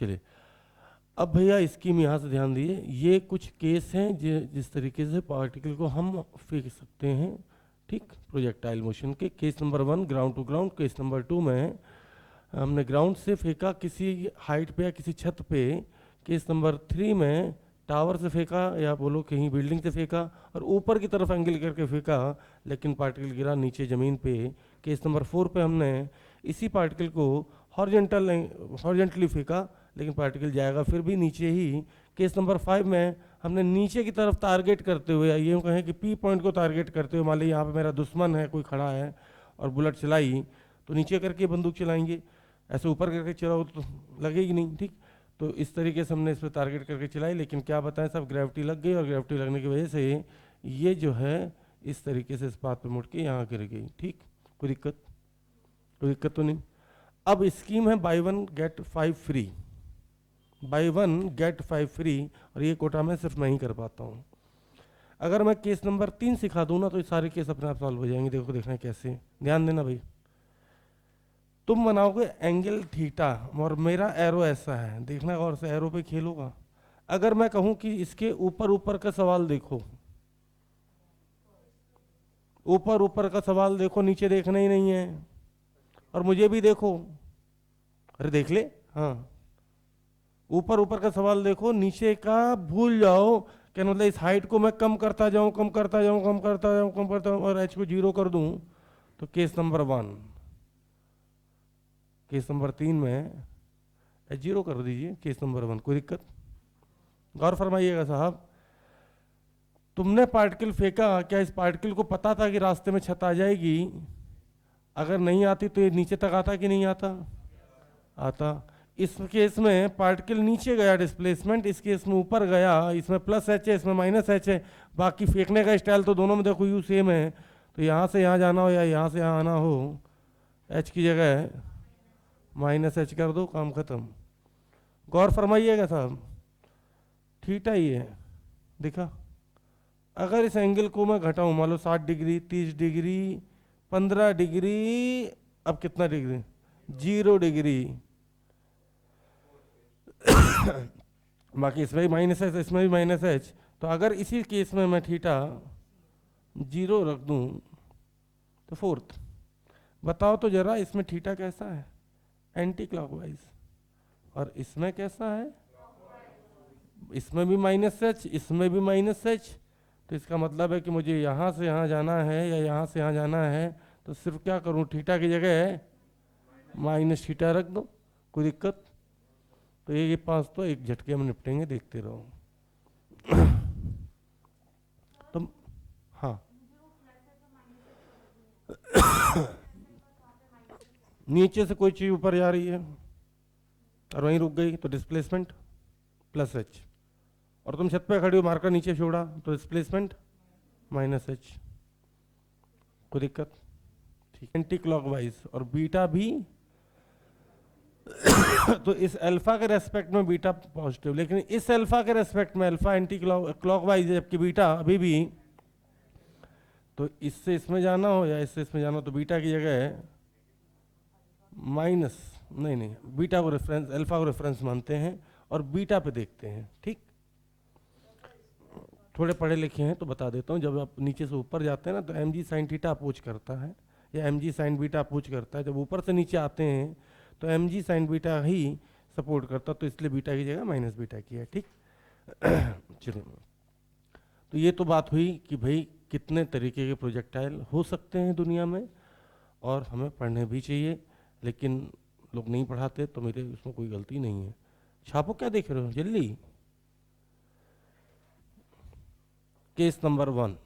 चलिए, अब भैया स्कीम यहाँ से ध्यान दिए, ये कुछ केस हैं जिस तरीके से पार्टिकल को हम फेंक सकते हैं, ठीक, प्रोजेक्टाइल मोशन के। Case number 1 ground to ground, case number 2 में हमने ग्राउंड से फेंका किसी हाइट पे या किसी छत पे, केस नंबर 3 में टावर से फेंका या बोलो कहीं बिल्डिंग से फेंका और ऊपर की तरफ एंगल करके फेंका, लेकिन पार्टिकल गिरा नीचे ज़मीन पे। केस नंबर 4 पे हमने इसी पार्टिकल को हॉरिजॉन्टली फेंका, लेकिन पार्टिकल जाएगा फिर भी नीचे ही। केस नंबर 5 में हमने नीचे की तरफ टारगेट करते हुए, ये कहें कि पी पॉइंट को टारगेट करते हुए, मान लीजिए यहाँ पे मेरा दुश्मन है कोई खड़ा है और बुलेट चलाई, तो नीचे करके बंदूक चलाएंगे, ऐसे ऊपर करके चलाओ तो लगेगी नहीं, ठीक। तो इस तरीके से हमने इस पर टारगेट करके चलाई, लेकिन क्या बताएं सब, ग्रेविटी लग गई और ग्रेविटी लगने की वजह से ये जो है इस तरीके से इस बात पे मुड़ के यहाँ गिर गई, ठीक। कोई दिक्कत तो नहीं। अब स्कीम है buy 1 get 5 free, buy 1 get 5 free, और ये कोटा में सिर्फ मैं ही कर पाता हूँ। अगर मैं केस नंबर 3 सिखा दूँ ना तो ये सारे केस अपने आप सॉल्व हो जाएंगे। देखो देखना कैसे, ध्यान देना भाई। तुम बनाओगे एंगल थीटा और मेरा एरो ऐसा है, देखना गौर से, एरो पे खेलूंगा। अगर मैं कहूं कि इसके ऊपर ऊपर का सवाल देखो, ऊपर ऊपर का सवाल देखो, नीचे देखना ही नहीं है, और मुझे भी देखो, अरे देख ले, हाँ, ऊपर ऊपर का सवाल देखो, नीचे का भूल जाओ। क्या मतलब इस हाइट को मैं कम करता जाऊं, कम करता जाऊं, कम करता जाऊं, कम करता जाऊं और एच को 0 कर दूं, तो केस नंबर 1। केस नंबर 3 में एच 0 कर दीजिए, केस नंबर 1। कोई दिक्कत? गौर फरमाइएगा साहब, तुमने पार्टिकल फेंका, क्या इस पार्टिकल को पता था कि रास्ते में छत आ जाएगी? अगर नहीं आती तो ये नीचे तक आता कि नहीं आता? आता। इस केस में पार्टिकल नीचे गया डिस्प्लेसमेंट, इस केस में ऊपर गया, इसमें प्लस एच है, इसमें माइनस एच है। बाकी फेंकने का स्टाइल तो दोनों में देखो यू सेम है, तो यहाँ से यहाँ जाना हो या यहाँ से यहाँ आना हो, एच की जगह माइनस एच कर दो, काम खत्म। गौर फरमाइएगा साहब, थीटा ही है, देखा। अगर इस एंगल को मैं घटाऊं, मान लो 60 डिग्री, 30 डिग्री, 15 डिग्री, अब कितना डिग्री? 0 डिग्री। बाकी इसमें भी माइनस एच, इसमें भी माइनस एच, तो अगर इसी केस में मैं थीटा 0 रख दूं तो 4th। बताओ तो जरा, इसमें थीटा कैसा है? Anti clockwise. और इसमें कैसा है? इसमें भी माइनस एच, इसमें भी माइनस एच। तो इसका मतलब है कि मुझे यहाँ से यहाँ जाना है या यहाँ से यहाँ जाना है, तो सिर्फ क्या करूँ, थीटा की जगह माइनस थीटा रख दो। कोई दिक्कत? तो ये 5 तो एक झटके में निपटेंगे, देखते रहो। तो हाँ, नीचे से कोई चीज़ ऊपर जा रही है और वहीं रुक गई तो डिस्प्लेसमेंट प्लस एच, और तुम छत पे खड़ी हो, मार्कर नीचे छोड़ा तो डिस्प्लेसमेंट माइनस एच। कोई दिक्कत? ठीक, एंटी क्लॉकवाइज और बीटा भी तो इस अल्फा के रेस्पेक्ट में बीटा पॉजिटिव, लेकिन इस अल्फा के रेस्पेक्ट में अल्फा एंटी क्लॉकवाइज है, जबकि बीटा अभी भी। तो इससे इसमें जाना हो या इससे इसमें जाना हो, तो बीटा की जगह माइनस, नहीं, बीटा को रेफरेंस, अल्फा को रेफरेंस मानते हैं और बीटा पे देखते हैं, ठीक। थोड़े पढ़े लिखे हैं तो बता देता हूँ, जब आप नीचे से ऊपर जाते हैं ना तो M G sine theta oppose करता है या M G sine beta oppose करता है। जब ऊपर से नीचे आते हैं तो एम जी साइन बीटा ही सपोर्ट करता, तो इसलिए बीटा की जगह माइनस बीटा की है, ठीक। चलिए, तो ये तो बात हुई कि भाई कितने तरीके के प्रोजेक्टाइल हो सकते हैं दुनिया में, और हमें पढ़ने भी चाहिए, लेकिन लोग नहीं पढ़ाते, तो मेरे उसमें कोई गलती नहीं है। छापो, क्या देख रहे हो जल्दी। केस नंबर 1,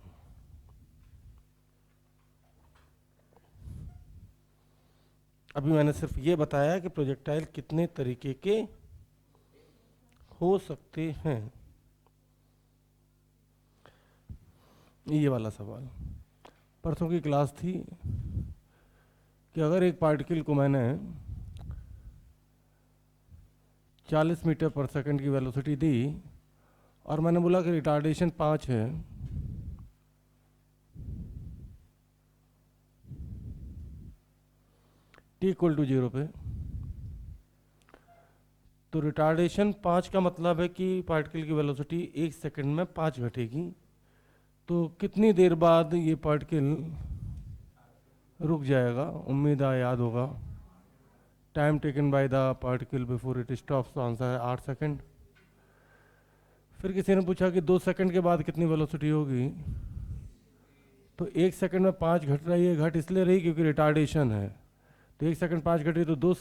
अभी मैंने सिर्फ ये बताया कि प्रोजेक्टाइल कितने तरीके के हो सकते हैं। ये वाला सवाल परसों की क्लास थी कि अगर एक पार्टिकल को मैंने 40 मीटर पर सेकंड की वेलोसिटी दी और मैंने बोला कि रिटार्डेशन 5 है, t = 0 पे, तो रिटार्डेशन 5 का मतलब है कि पार्टिकल की वेलोसिटी 1 सेकंड में 5 घटेगी। तो कितनी देर बाद ये पार्टिकल रुक जाएगा? उम्मीद है याद होगा। Time taken by the particle before it stops, तो आंसर है 8 सेकंड। फिर किसी ने पूछा कि 2 सेकंड के बाद कितनी वेलोसिटी होगी? तो 1 सेकंड में 5 घट रही है, घट इसलिए रही क्योंकि रिटार्डेशन है। तो 1 सेकंड 5 घट रही, तो 2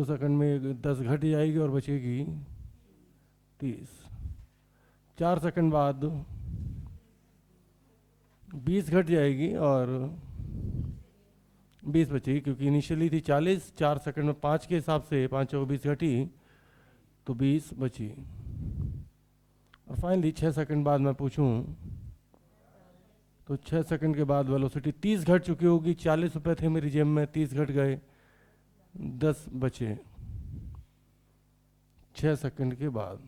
सेकंड में 10 घट जाएगी और बचेगी 30। 4 सेकंड बाद 20 घट जाएगी और 20 बचेगी, क्योंकि इनिशियली थी 40। 4 सेकंड में 5 के हिसाब से 5 और 20 घटी तो 20 बची। और फाइनली 6 सेकंड बाद मैं पूछूं तो 6 सेकंड के बाद वेलोसिटी 30 घट चुकी होगी। 40 रुपए थे मेरी जेब में, 30 घट गए, 10 बचे 6 सेकंड के बाद।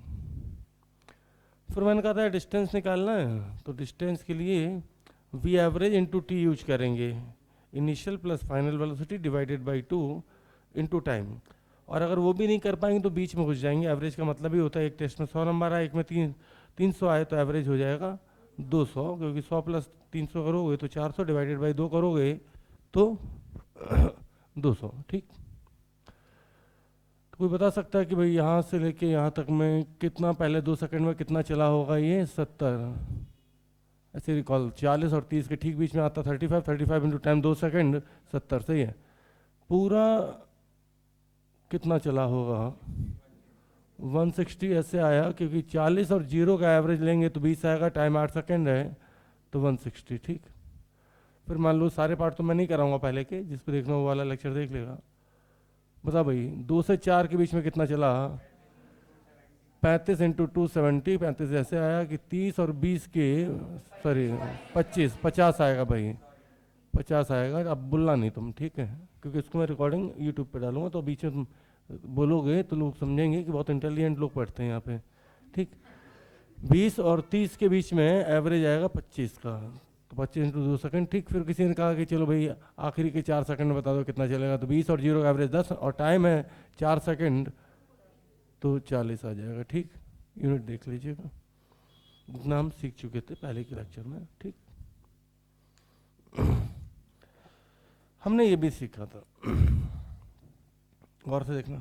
फिर मैंने कहा था डिस्टेंस निकालना है, तो डिस्टेंस के लिए V average into T use करेंगे, initial plus final velocity divided by 2 into time. और अगर वो भी नहीं कर पाएंगे तो बीच में घुस जाएंगे। एवरेज का मतलब ही होता है एक टेस्ट में 100 नंबर आए, एक में 300 आए, तो एवरेज हो जाएगा 200, क्योंकि 100 प्लस 300 करोगे तो 400, डिवाइडेड बाई 2 करोगे तो 200। ठीक, तो कोई बता सकता है कि भाई यहाँ से लेके यहाँ तक में कितना, पहले 2 सेकंड में कितना चला होगा? ये 70, ऐसे रिकॉल 40 और 30 के ठीक बीच में आता 35 इंटू टाइम 2 सेकंड 70, सही है। पूरा कितना चला होगा? 160 ऐसे आया, क्योंकि 40 और 0 का एवरेज लेंगे तो 20 आएगा, टाइम 8 सेकंड है तो 160। ठीक, फिर मान लो सारे पार्ट तो मैं नहीं कराऊंगा पहले के, जिसको देखना वो वाला लेक्चर देख लेगा। बता भाई 2 से 4 के बीच में कितना चला? 35 इंटू 270, 35 ऐसे आया कि 30 और 20 के, सॉरी 50 आएगा भाई, 50 आएगा। अब बोलना नहीं तुम, ठीक है, क्योंकि इसको मैं रिकॉर्डिंग यूट्यूब पे डालूंगा, तो बीच में तुम बोलोगे तो लोग समझेंगे कि बहुत इंटेलिजेंट लोग पढ़ते हैं यहाँ पे। ठीक, 20 और 30 के बीच में एवरेज आएगा 25 का, तो 25 इंटू 2 सेकंड। ठीक, फिर किसी ने कहा कि चलो भाई आखिरी के 4 सेकंड में बता दो कितना चलेगा, तो 20 और 0 का एवरेज 10 और टाइम है 4 सेकंड, तो 40 आ जाएगा। ठीक, यूनिट देख लीजिएगा, जितना हम सीख चुके थे पहले के लेक्चर में। ठीक, हमने ये भी सीखा था, गौर से देखना,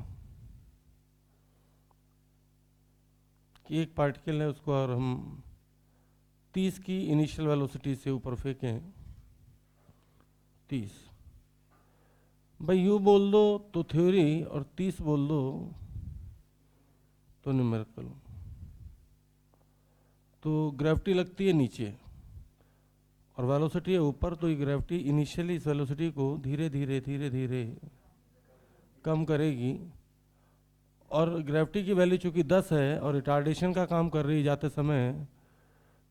कि एक पार्टिकल है, उसको और हम 30 की इनिशियल वेलोसिटी से ऊपर फेंकें, 30 भाई यू बोल दो तो थ्योरी, और 30 बोल दो तो न्यूमेरिकल। तो ग्रेविटी लगती है नीचे और वेलोसिटी है ऊपर, तो ये ग्रेविटी इनिशियली इस वेलोसिटी को धीरे धीरे धीरे धीरे कम करेगी। और ग्रेविटी की वैल्यू चूंकि 10 है और रिटार्डेशन का काम कर रही है जाते समय,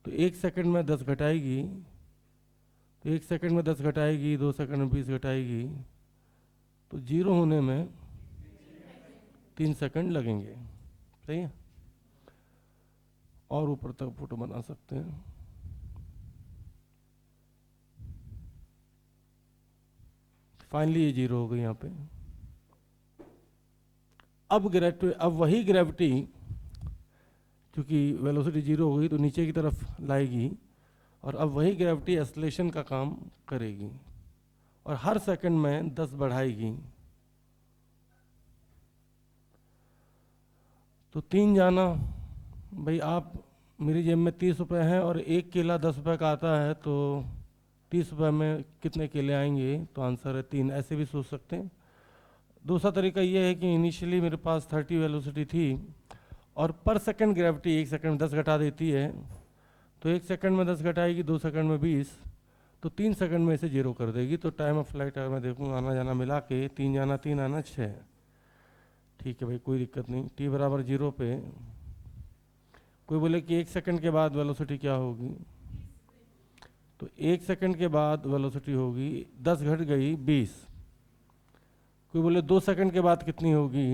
तो 1 सेकंड में 10 घटाएगी, तो 1 सेकंड में 10 घटाएगी, 2 सेकंड में 20 घटाएगी, तो 0 होने में 3 सेकंड लगेंगे। सही है, और ऊपर तक फोटो बना सकते हैं। फाइनली ये 0 हो गई यहाँ पे। अब वही ग्रेविटी, क्योंकि वेलोसिटी 0 हो गई तो नीचे की तरफ लाएगी, और अब वही ग्रेविटी एक्सेलरेशन का काम करेगी और हर सेकंड में 10 बढ़ाएगी। तो 3 जाना भाई, आप मेरी जेब में 30 रुपये हैं और एक केला 10 रुपये का आता है, तो 30 रुपये में कितने केले आएंगे? तो आंसर है 3। ऐसे भी सोच सकते हैं। दूसरा तरीका ये है कि इनिशियली मेरे पास 30 वेलोसिटी थी और पर सेकंड ग्रेविटी 1 सेकंड में 10 घटा देती है, तो 1 सेकंड में 10 घटाएगी, 2 सेकंड में 20, तो 3 सेकंड में इसे 0 कर देगी। तो टाइम ऑफ फ्लाइट अगर मैं देखूँ आना जाना मिला के 3 जाना 3 आना 6। ठीक है भाई, कोई दिक्कत नहीं। t बराबर 0 पे कोई बोले कि 1 सेकंड के बाद वेलोसिटी क्या होगी, तो 1 सेकंड के बाद वेलोसिटी होगी 10 घट गई 20। कोई बोले 2 सेकंड के बाद कितनी होगी,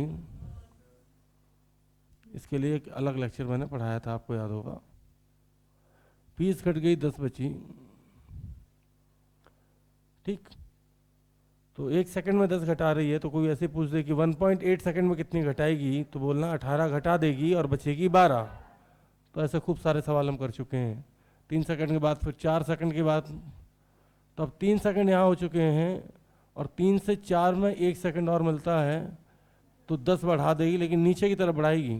इसके लिए एक अलग लेक्चर मैंने पढ़ाया था, आपको याद होगा। 20 घट गई 10 बची। ठीक, तो 1 सेकंड में 10 घटा रही है, तो कोई ऐसे पूछ दे कि 1.8 सेकंड में कितनी घटाएगी, तो बोलना 18 घटा देगी और बचेगी 12। तो ऐसे खूब सारे सवाल हम कर चुके हैं। 3 सेकंड के बाद फिर 4 सेकंड के बाद, तो अब 3 सेकंड यहाँ हो चुके हैं, और 3 से 4 में 1 सेकंड और मिलता है, तो 10 बढ़ा देगी, लेकिन नीचे की तरफ बढ़ाएगी।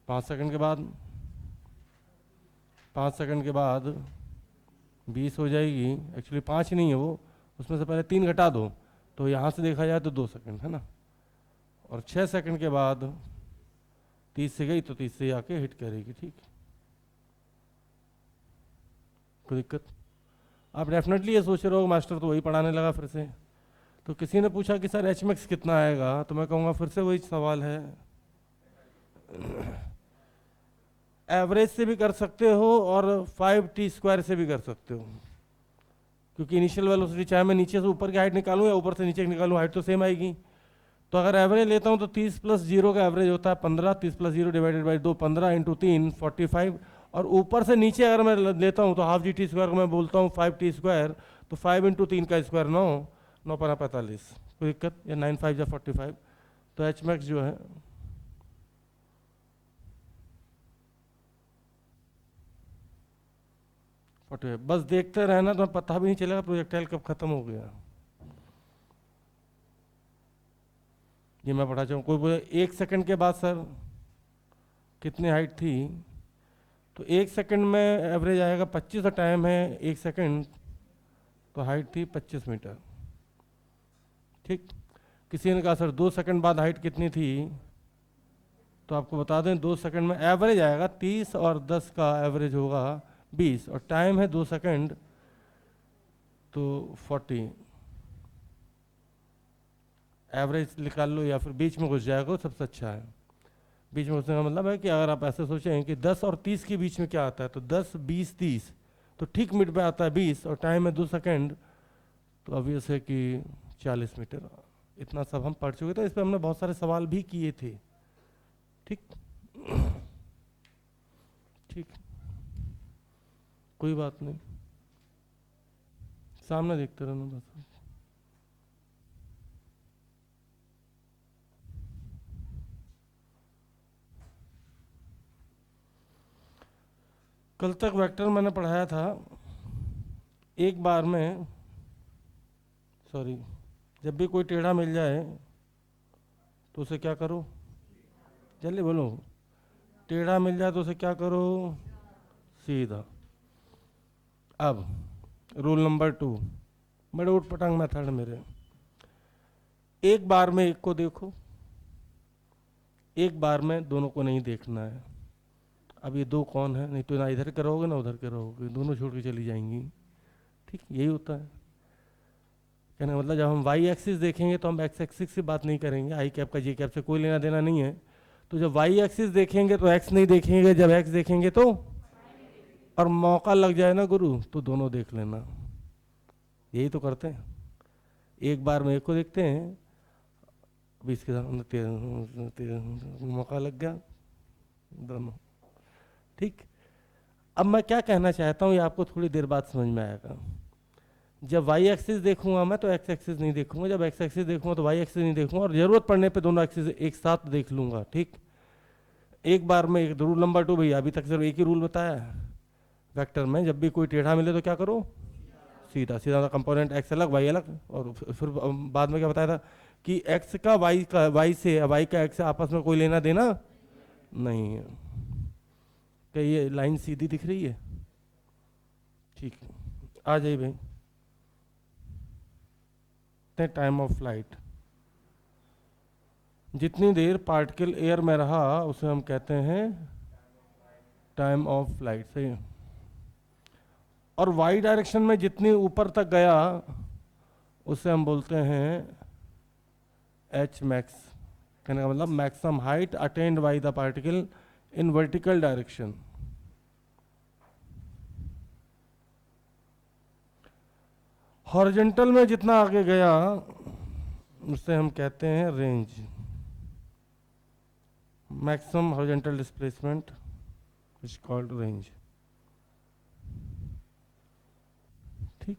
5 सेकंड के बाद, 5 सेकंड के बाद 20 हो जाएगी। एक्चुअली 5 नहीं है वो, उसमें से पहले 3 घटा दो, तो यहाँ से देखा जाए तो 2 सेकंड है ना। और 6 सेकंड के बाद 30 से गई तो 30 से आके हिट करेगी। ठीक, कोई दिक्कत? आप डेफिनेटली ये सोच रहे हो मास्टर तो वही पढ़ाने लगा फिर से। तो किसी ने पूछा कि सर एच मैक्स कितना आएगा, तो मैं कहूँगा फिर से वही सवाल है, एवरेज से भी कर सकते हो और 5t² से भी कर सकते हो, क्योंकि इनिशियल वेलोसिटी चाहे मैं नीचे से ऊपर की हाइट निकालूं या ऊपर से नीचे की निकालूं, हाइट तो सेम आएगी। तो अगर एवरेज लेता हूं तो 30 + 0 का एवरेज होता है 15, 30 + 0 डिवाइडेड बाई 2, 15 × 3 45, और ऊपर से नीचे अगर मैं लेता हूं तो हाफ GT² को मैं बोलता हूं 5t², तो 5 × 3 का स्क्वायर 9, 9 × 45, कोई दिक्कत? या 9 × 5 = 45। तो एच मैक्स जो है बस देखते रहना, तो पता भी नहीं चलेगा प्रोजेक्टाइल कब खत्म हो गया। ये मैं पढ़ा चाहूँ, कोई बोले 1 सेकंड के बाद सर कितनी हाइट थी, तो 1 सेकंड में एवरेज आएगा 25, और टाइम है 1 सेकंड, तो हाइट थी 25 मीटर। ठीक, किसी ने कहा सर 2 सेकंड बाद हाइट कितनी थी, तो आपको बता दें 2 सेकंड में एवरेज आएगा 30, और 10 का एवरेज होगा 20, और टाइम है 2 सेकंड, तो 40। एवरेज निकाल लो या फिर बीच में घुस जाएगा सबसे अच्छा है। बीच में घुसने का मतलब है कि अगर आप ऐसे सोचें कि 10 और 30 के बीच में क्या आता है, तो 10, 20, 30, तो ठीक मिड पे आता है 20, और टाइम है 2 सेकंड, तो ऑब्वियस है कि 40 मीटर। इतना सब हम पढ़ चुके थे, इस पर हमने बहुत सारे सवाल भी किए थे। ठीक ठीक, कोई बात नहीं, सामने देखते रहना बस। कल तक वेक्टर मैंने पढ़ाया था, एक बार में, सॉरी, जब भी कोई टेढ़ा मिल जाए तो उसे क्या करो, जल्दी बोलो, टेढ़ा मिल जाए तो उसे क्या करो, सीधा। अब रूल नंबर 2, बड़े उठ पटांग मेथड मेरे, एक बार में एक को देखो, एक बार में दोनों को नहीं देखना है। अब ये दो कौन है, नहीं तो ना इधर के रहोगे ना उधर के रहोगे, दोनों छोड़ के चली जाएंगी। ठीक, यही होता है कहने का मतलब, जब हम वाई एक्सिस देखेंगे तो हम एक्स एक्सिस की बात नहीं करेंगे, आई कैप का जी कैप से कोई लेना देना नहीं है। तो जब वाई एक्सिस देखेंगे तो एक्स नहीं देखेंगे, जब एक्स देखेंगे तो, और मौका लग जाए ना गुरु तो दोनों देख लेना, यही तो करते हैं। एक बार में एक को देखते हैं, अब इसके साथ मौका लग गया दोनों। ठीक, अब मैं क्या कहना चाहता हूँ ये आपको थोड़ी देर बाद समझ में आएगा। जब वाई एक्सिस देखूंगा मैं तो एक्स एक्सिस नहीं देखूंगा, जब एक्स एक्सिस देखूंगा तो वाई एक्सिस नहीं देखूंगा, और जरूरत पड़ने पे दोनों एक्सिस एक साथ देख लूंगा। ठीक, एक बार में एक। रूल नंबर 2 भैया, अभी तक सिर्फ एक ही रूल बताया है वेक्टर में, जब भी कोई टेढ़ा मिले तो क्या करो, सीधा। सीधा कंपोनेंट एक्स अलग वाई अलग, और फिर बाद में क्या बताया था कि एक्स का वाई से, वाई का एक्स से आपस में कोई लेना देना नहीं है। क्या ये लाइन सीधी दिख रही है? ठीक, आ जाइए भाई। टाइम ऑफ फ्लाइट, जितनी देर पार्टिकल एयर में रहा उसे हम कहते हैं टाइम ऑफ फ्लाइट। सही है। और वाई डायरेक्शन में जितनी ऊपर तक गया उसे हम बोलते हैं एच मैक्स। कहने का मतलब maximum height attend by the particle in vertical direction. Horizontal में जितना आगे गया उसे हम कहते हैं range, maximum horizontal displacement is called range. ठीक,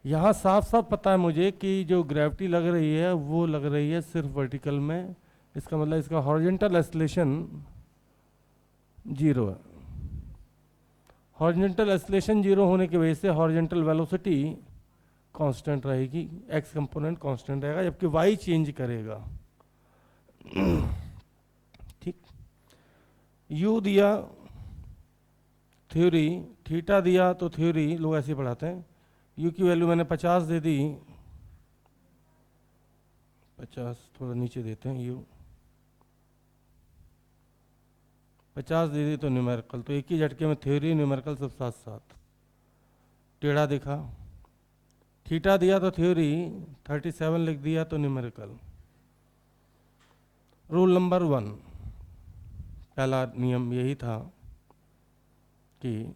यहाँ साफ साफ पता है मुझे कि जो ग्रेविटी लग रही है वो लग रही है सिर्फ वर्टिकल में, इसका मतलब इसका हॉरिजॉन्टल एक्सेलरेशन 0 है। हॉरिजॉन्टल एक्सेलरेशन 0 होने की वजह से हॉरिजॉन्टल वेलोसिटी कांस्टेंट रहेगी, एक्स कंपोनेंट कांस्टेंट रहेगा, जबकि वाई चेंज करेगा। ठीक, यू दिया थ्योरी, थीटा दिया तो थ्योरी लोग ऐसे पढ़ाते हैं। यू की वैल्यू मैंने 50 दे दी, 50 थोड़ा नीचे देते हैं, यू 50 दे दी तो न्यूमेरिकल, तो एक ही झटके में थ्योरी न्यूमेरिकल सब साथ साथ। टेढ़ा देखा, थीटा दिया तो थ्योरी, 37 लिख दिया तो न्यूमेरिकल। रूल नंबर 1, पहला नियम यही था कि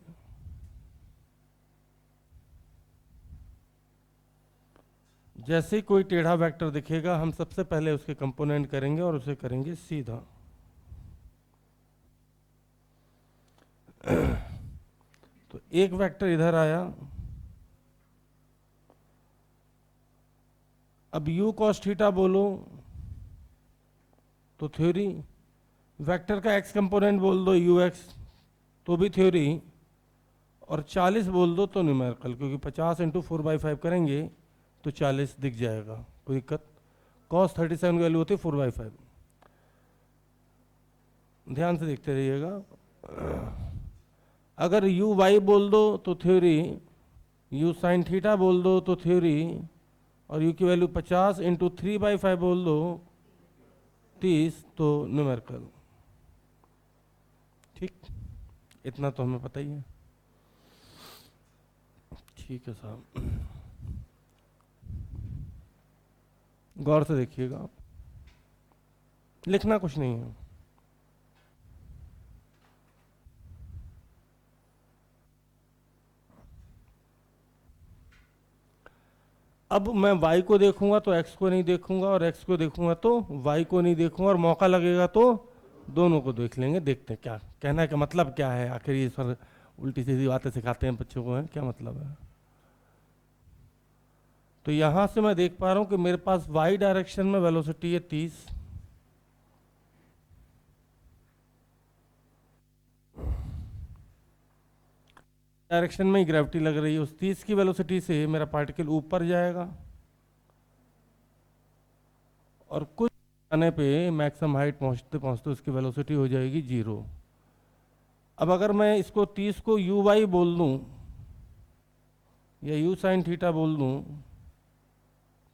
जैसे कोई टेढ़ा वेक्टर दिखेगा हम सबसे पहले उसके कंपोनेंट करेंगे और उसे करेंगे सीधा। तो एक वेक्टर इधर आया, अब u cos थीटा बोलो तो थ्योरी, वेक्टर का x कंपोनेंट बोल दो ux तो भी थ्योरी, और 40 बोल दो तो न्यूमेरिकल, क्योंकि 50 इंटू 4/5 करेंगे तो 40 दिख जाएगा, कोई दिक्कत। cos 37 की वैल्यू होती है 4/5। ध्यान से देखते रहिएगा। अगर यू वाई बोल दो तो थ्योरी, यू साइन थीटा बोल दो तो थ्योरी, और यू की वैल्यू 50 इंटू 3/5 बोल दो 30 तो न्यूमेरिकल। ठीक, इतना तो हमें पता ही है। ठीक है साहब, गौर से देखिएगा, लिखना कुछ नहीं है। अब मैं y को देखूंगा तो x को नहीं देखूंगा, और x को देखूंगा तो y को नहीं देखूंगा, और मौका लगेगा तो दोनों को देख लेंगे। देखते हैं क्या कहना का मतलब क्या है, आखिर ये सर उल्टी सीधी बातें सिखाते हैं बच्चों को, है क्या मतलब है। तो यहां से मैं देख पा रहा हूं कि मेरे पास y डायरेक्शन में वेलोसिटी है 30, डायरेक्शन में ही ग्रेविटी लग रही है, उस 30 की वेलोसिटी से मेरा पार्टिकल ऊपर जाएगा, और कुछ आने पे मैक्सिमम हाइट पहुंचते पहुंचते उसकी वेलोसिटी हो जाएगी 0। अब अगर मैं इसको 30 को यू वाई बोल दूं या यू साइन थीटा बोल दूं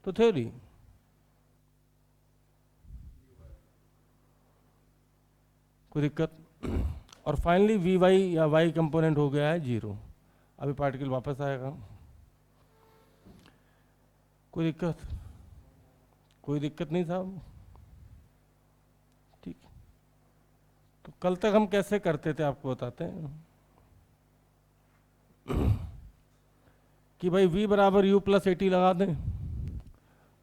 तो थ्योरी, कोई दिक्कत। और फाइनली वी वाई या वाई कंपोनेंट हो गया है 0। अभी पार्टिकल वापस आएगा, कोई दिक्कत, कोई दिक्कत नहीं साहब। ठीक, तो कल तक हम कैसे करते थे आपको बताते हैं कि भाई v बराबर u प्लस 80 लगा दें,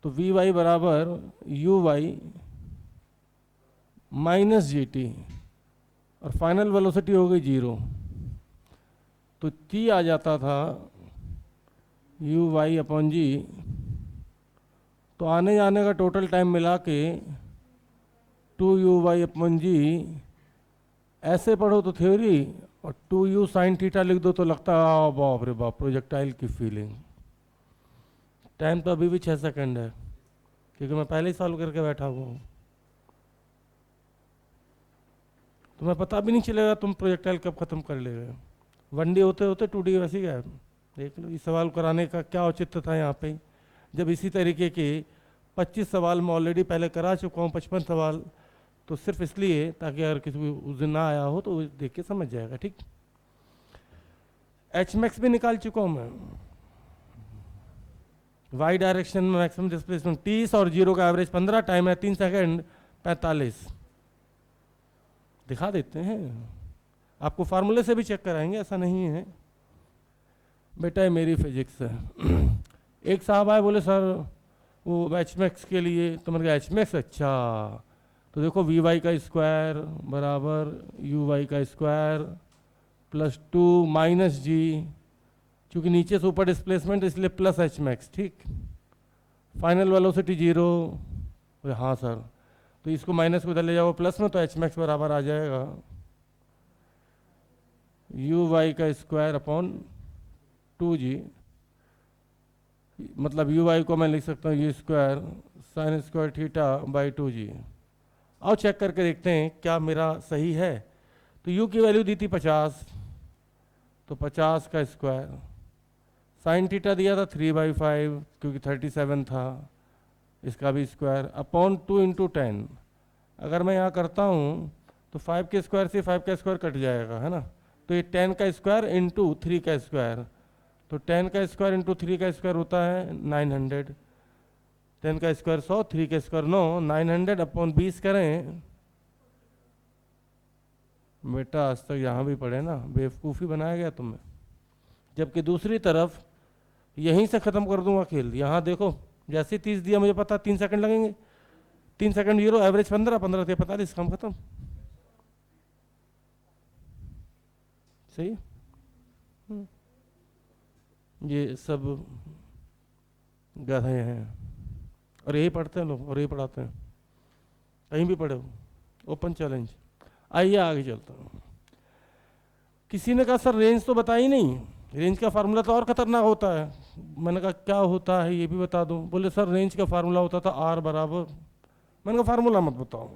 तो वी वाई बराबर U Y minus G T, और फाइनल वेलोसिटी हो गई 0। तो t आ जाता था यू वाई अपॉन जी, तो आने जाने का टोटल टाइम मिला के 2u वाई अपॉन जी। ऐसे पढ़ो तो थ्योरी, और 2u साइन थीटा लिख दो तो लगता है बाप रे बाप प्रोजेक्टाइल की फीलिंग। टाइम तो अभी भी 6 सेकंड है, क्योंकि मैं पहले ही सॉल्व करके बैठा हुआ हूँ। तुम्हें पता भी नहीं चलेगा तुम प्रोजेक्टाइल कब खत्म कर ले गए। 1D होते होते 2D वैसे गया। देख लो, इस सवाल कराने का क्या औचित्य था यहाँ पे, जब इसी तरीके के 25 सवाल मैं ऑलरेडी पहले करा चुका हूँ, 55 सवाल। तो सिर्फ इसलिए ताकि अगर किसी को उस दिन ना आया हो तो देख के समझ जाएगा। ठीक, एच मैक्स भी निकाल चुका हूँ मैं, वाई डायरेक्शन में मैक्सिमम डिस्प्लेसमेंट 30 और 0 का एवरेज 15, टाइम है 3 सेकंड 45। दिखा देते हैं, आपको फार्मूले से भी चेक कराएंगे, ऐसा नहीं है बेटा, ये मेरी फिजिक्स है। एक साहब आए बोले सर वो एच मैक्स के लिए, तो मैंने कहा एच मैक्स, अच्छा तो देखो वी वाई का स्क्वायर बराबर यू वाई का स्क्वायर प्लस 2 माइनस जी क्योंकि नीचे से ऊपर डिस्प्लेसमेंट इसलिए प्लस एच मैक्स, ठीक। फाइनल वेलोसिटी 0, हाँ सर, तो इसको माइनस को इधर ले जाओ प्लस में, तो एच मैक्स बराबर आ जाएगा यू वाई का स्क्वायर अपॉन 2g, मतलब यू वाई को मैं लिख सकता हूँ you square sine square theta by 2g। आओ चेक करके देखते हैं क्या मेरा सही है। तो u की वैल्यू दी थी 50, तो 50 का स्क्वायर, साइन थीटा दिया था 3/5 क्योंकि 37 था, इसका भी स्क्वायर अपॉन 2 × 10। अगर मैं यहाँ करता हूँ तो 5 के स्क्वायर से 5 का स्क्वायर कट जाएगा, है ना, तो ये 10 का स्क्वायर इंटू 3 का स्क्वायर, तो 10 का स्क्वायर इंटू 3 का स्क्वायर होता है 900, 10 का स्क्वायर 100, 3 का स्क्वायर 9, 900 अपॉन 20 करें। बेटा आज तक यहाँ भी पढ़े ना, बेवकूफ़ी बनाया गया तुम्हें। जबकि दूसरी तरफ यहीं से ख़त्म कर दूंगा खेल। यहाँ देखो जैसे 30 दिया, मुझे पता 3 सेकंड लगेंगे, 3 सेकंड 0, एवरेज 15, 15 से 45, काम खत्म। सही। ये सब गधे हैं और यही पढ़ते हैं लोग और यही पढ़ाते हैं, कहीं भी पढ़े हो। Open challenge. आइए आगे चलता हूँ। किसी ने कहा सर रेंज तो बताई नहीं, रेंज का फार्मूला तो और खतरनाक होता है। मैंने कहा क्या होता है ये भी बता दूं। बोले सर रेंज का फार्मूला होता था R बराबर। मैंने कहा फार्मूला मत बताओ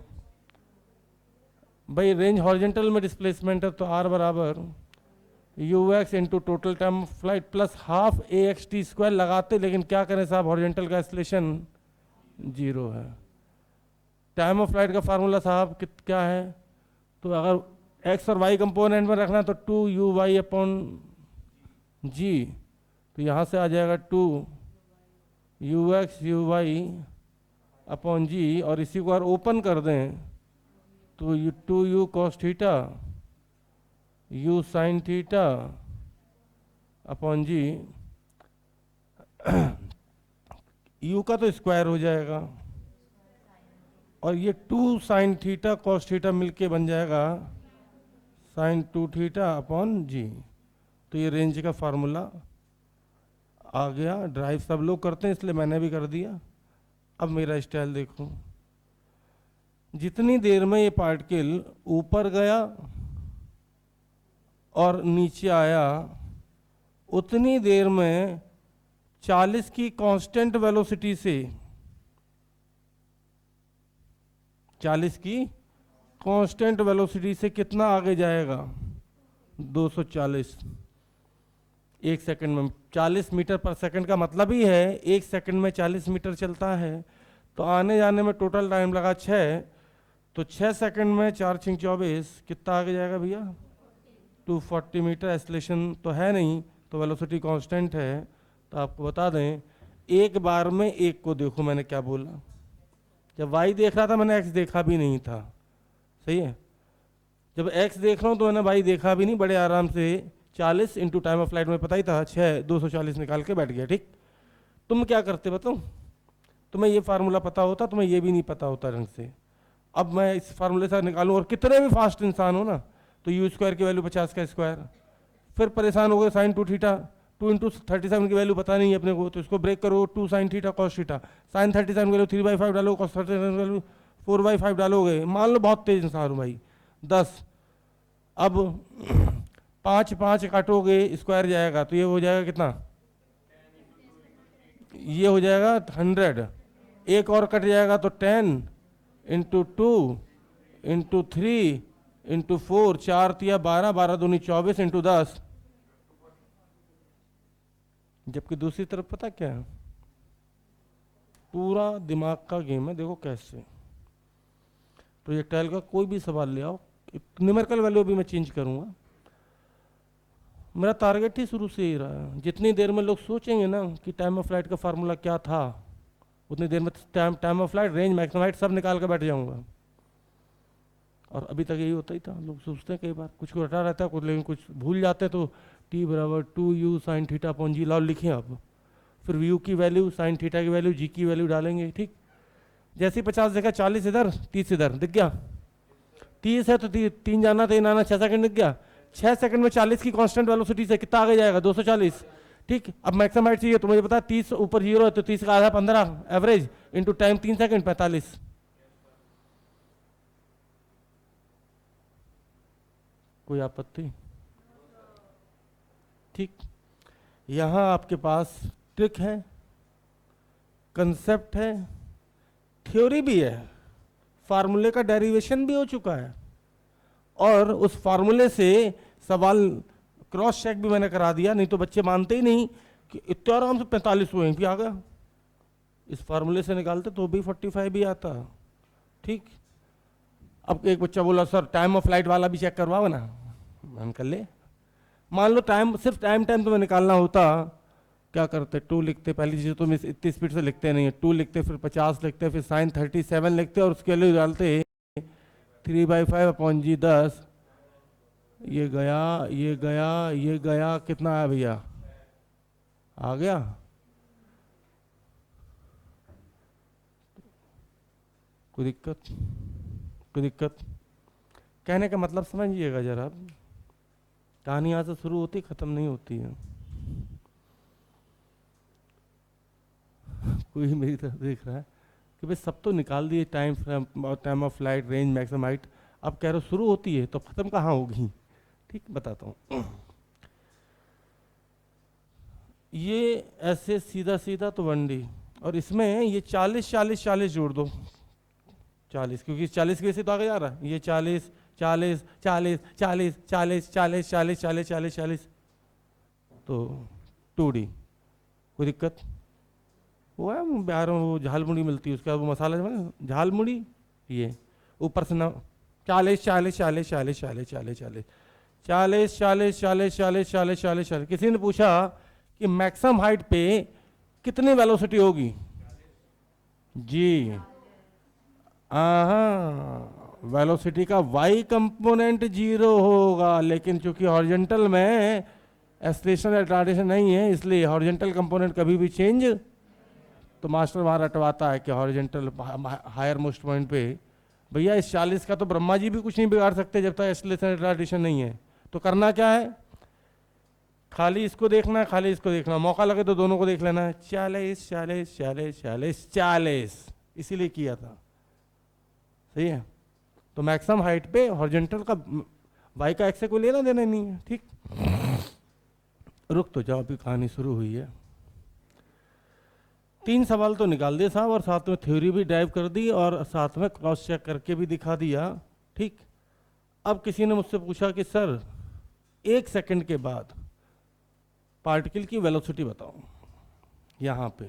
भाई, रेंज हॉरिजॉन्टल में डिस्प्लेसमेंट है तो R बराबर ux into total time of flight plus half AXT² लगाते, लेकिन क्या करें साहब, हॉरिजॉन्टल का एक्सेलेरेशन 0 है। टाइम ऑफ फ्लाइट का फार्मूला साहब क्या है, तो अगर x और y कंपोनेंट में रखना तो 2uy अपॉन g, तो यहाँ से आ जाएगा 2ux uy अपॉन g, और इसी को अगर ओपन कर दें तो 2u cos theta u sine theta upon g, u का तो स्क्वायर हो जाएगा और ये 2 साइन थीटा कॉस थीटा मिलके बन जाएगा साइन 2 थीटा अपॉन जी। तो ये रेंज का फार्मूला आ गया। ड्राइव सब लोग करते हैं इसलिए मैंने भी कर दिया। अब मेरा स्टाइल देखो, जितनी देर में ये पार्टिकल ऊपर गया और नीचे आया, उतनी देर में 40 की कांस्टेंट वेलोसिटी से 40 की कांस्टेंट वेलोसिटी से कितना आगे जाएगा, 240 एक सेकंड में। 40 मीटर पर सेकंड का मतलब ही है एक सेकंड में 40 मीटर चलता है, तो आने जाने में टोटल टाइम लगा 6, तो 6 सेकंड में 4 × 24 कितना आगे जाएगा भैया, 240 मीटर। एक्सेलेरेशन तो है नहीं, तो वेलोसिटी कांस्टेंट है। तो आपको बता दें, एक बार में एक को देखो, मैंने क्या बोला, जब y देख रहा था मैंने x देखा भी नहीं था, सही है। जब x देख रहा हूँ तो मैंने y देखा भी नहीं, बड़े आराम से 40 इंटू टाइम ऑफ फ्लाइट में पता ही था 6, 240 निकाल के बैठ गया, ठीक। तुम क्या करते बताओ, तुम्हें ये फार्मूला पता होता, तुम्हें ये भी नहीं पता होता ढंग से। अब मैं इस फार्मूले से निकालूँ, और कितने भी फास्ट इंसान हो ना, तो यू स्क्वायर की वैल्यू 50 का स्क्वायर, फिर परेशान हो गए साइन 2 थीटा, 2 × 37 की वैल्यू पता नहीं है अपने को, तो इसको ब्रेक करो, 2 sine theta cos theta, sine 37 की वैल्यू 3/5 डालो, कॉस 37 की वैल्यू 4/5 डालोगे, मान लो बहुत तेज इंसान हो भाई, 10। अब 5 5 काटोगे स्क्वायर जाएगा, तो ये हो जाएगा कितना, ये हो जाएगा 100। एक और कट जाएगा तो 10 × 2 × 3 × 4, 4 × 12, 12 दूनी 24 × 10। जबकि दूसरी तरफ पता क्या है, पूरा दिमाग का गेम है। देखो कैसे प्रोजेक्टाइल का कोई भी सवाल ले आओ, न्यूमेरिकल वैल्यू भी मैं चेंज करूंगा। मेरा टारगेट ही शुरू से ही रहा है, जितनी देर में लोग सोचेंगे ना कि टाइम ऑफ फ्लाइट का फार्मूला क्या था, उतनी देर में time of flight, range, maximum height सब निकाल कर बैठ जाऊंगा। और अभी तक यही होता ही था। लोग सोचते हैं कई बार कुछ को रटा रहता है कुछ, लेकिन कुछ भूल जाते हैं, तो t बराबर 2u साइन थीटा अपॉन जी लाओ लिखें आप, फिर u की वैल्यू, साइन थीटा की वैल्यू, g की वैल्यू डालेंगे, ठीक। जैसे ही 50 देखा, 40 इधर 30 इधर, दिख गया 30 है तो 3 जाना 3 आना, 6 सेकंड दिख गया। 6 सेकंड में 40 की कांस्टेंट वेलोसिटी से कितना आगे जाएगा, 240। ठीक, अब मैक्सिमम हाइट चाहिए तो मुझे पता 30 ऊपर 0 है तो 30 का आधा 15 एवरेज इंटू टाइम 3 सेकंड 45। कोई आपत्ति? ठीक, यहां आपके पास ट्रिक है, कंसेप्ट है, थ्योरी भी है, फार्मूले का डेरिवेशन भी हो चुका है, और उस फार्मूले से सवाल क्रॉस चेक भी मैंने करा दिया, नहीं तो बच्चे मानते ही नहीं कि इतने आराम से 45 हुए भी आ गया, इस फार्मूले से निकालते तो भी 45 भी आता। ठीक, अब एक बच्चा बोला सर टाइम ऑफ फ्लाइट वाला भी चेक करवाओ ना, मैंने कर ले। मान लो टाइम, सिर्फ टाइम तुम्हें निकालना होता, क्या करते, 2 लिखते, पहली चीज़ तो इतनी स्पीड से लिखते नहीं है, 2 लिखते, फिर 50 लिखते, फिर साइन 37 लिखते, और उसके लिए डालते 3/5 10। ये गया, ये गया, ये गया, कितना आया भैया? आ गया। कोई दिक्कत? कोई दिक्कत? कहने का मतलब समझिएगा जरा, कहानी यहाँ से शुरू होती खत्म नहीं होती है। कोई मेरी तरफ देख रहा है कि भाई सब तो निकाल दिए, time of flight, range, maximum height, अब कह रहे हो शुरू होती है तो खत्म कहाँ होगी? ठीक, बताता हूँ। ये ऐसे सीधा सीधा तो 1D, और इसमें ये 40 40 40 जोड़ दो, 40, क्योंकि 40 की वजह से तो आगे जा रहा है, ये 40 40 40 40 40 40 40 40 40 40, तो 2D। कोई दिक्कत? वो है बिहार में वो झालमुड़ी मिलती है, उसके बाद वो मसाला झालमुड़ी, ये ऊपर से ना 40 40 40 40 40 40 40 40 40 40 40 40 40 40। किसी ने पूछा कि मैक्सिमम हाइट पे कितनी वेलोसिटी होगी? जी हाँ, वेलोसिटी का y कंपोनेंट 0 होगा, लेकिन चूंकि हॉरिजॉन्टल में एक्सेलरेशन या रिटार्डेशन नहीं है, इसलिए हॉरिजॉन्टल कंपोनेंट कभी भी चेंज, तो मास्टर वहाँ रटवाता है कि हॉरिजॉन्टल हायर मोस्ट पॉइंट पे, भैया इस 40 का तो ब्रह्मा जी भी कुछ नहीं बिगाड़ सकते जब तक एक्सेलरेशन रिटार्डेशन नहीं है। तो करना क्या है, खाली इसको देखना है, खाली इसको देखना, मौका लगे तो दोनों को देख लेना है। 40 40 40 40 40, इसीलिए किया था, सही है। तो मैक्सिमम हाइट पे हॉरिजॉन्टल का y का x से कोई लेना देना नहीं है। ठीक, रुक तो जाओ, अभी कहानी शुरू हुई है। 3 सवाल तो निकाल दिए साहब, और साथ में थ्योरी भी ड्राइव कर दी, और साथ में क्रॉस चेक करके भी दिखा दिया। ठीक, अब किसी ने मुझसे पूछा कि सर 1 सेकंड के बाद पार्टिकल की वेलोसिटी बताओ यहाँ पे।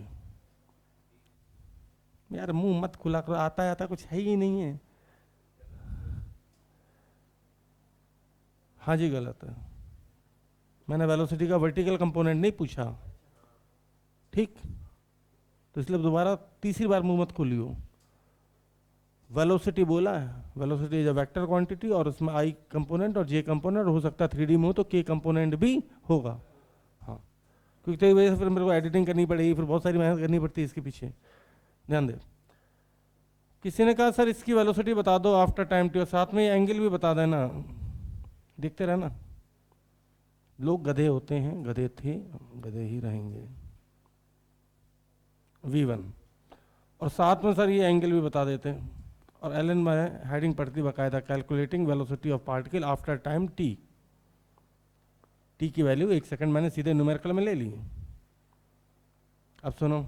यार मुंह मत खुला करो, आता आता कुछ है ही नहीं है। हाँ जी, गलत है, मैंने वेलोसिटी का वर्टिकल कंपोनेंट नहीं पूछा। ठीक, तो इसलिए दोबारा तीसरी बार मुंह मत खोलियो। वेलोसिटी बोला है, velocity is a vector quantity, और उसमें आई कंपोनेंट और जे कंपोनेंट, हो सकता है 3D में हो तो के कंपोनेंट भी होगा। हाँ, क्योंकि तो वजह से फिर मेरे को एडिटिंग करनी पड़ेगी, फिर बहुत सारी मेहनत करनी पड़ती है इसके पीछे, ध्यान दे। किसी ने कहा सर इसकी वेलोसिटी बता दो आफ्टर टाइम टी, और साथ में एंगल भी बता देना, देखते रहना। लोग गधे होते हैं, गधे थे, गधे ही रहेंगे। V1, और साथ में सर ये एंगल भी बता देते हैं, और एलन में हेडिंग पड़ती बाकायदा, calculating velocity of particle after time t। t की वैल्यू 1 सेकंड मैंने सीधे न्यूमेरिकल में ले ली। अब सुनो,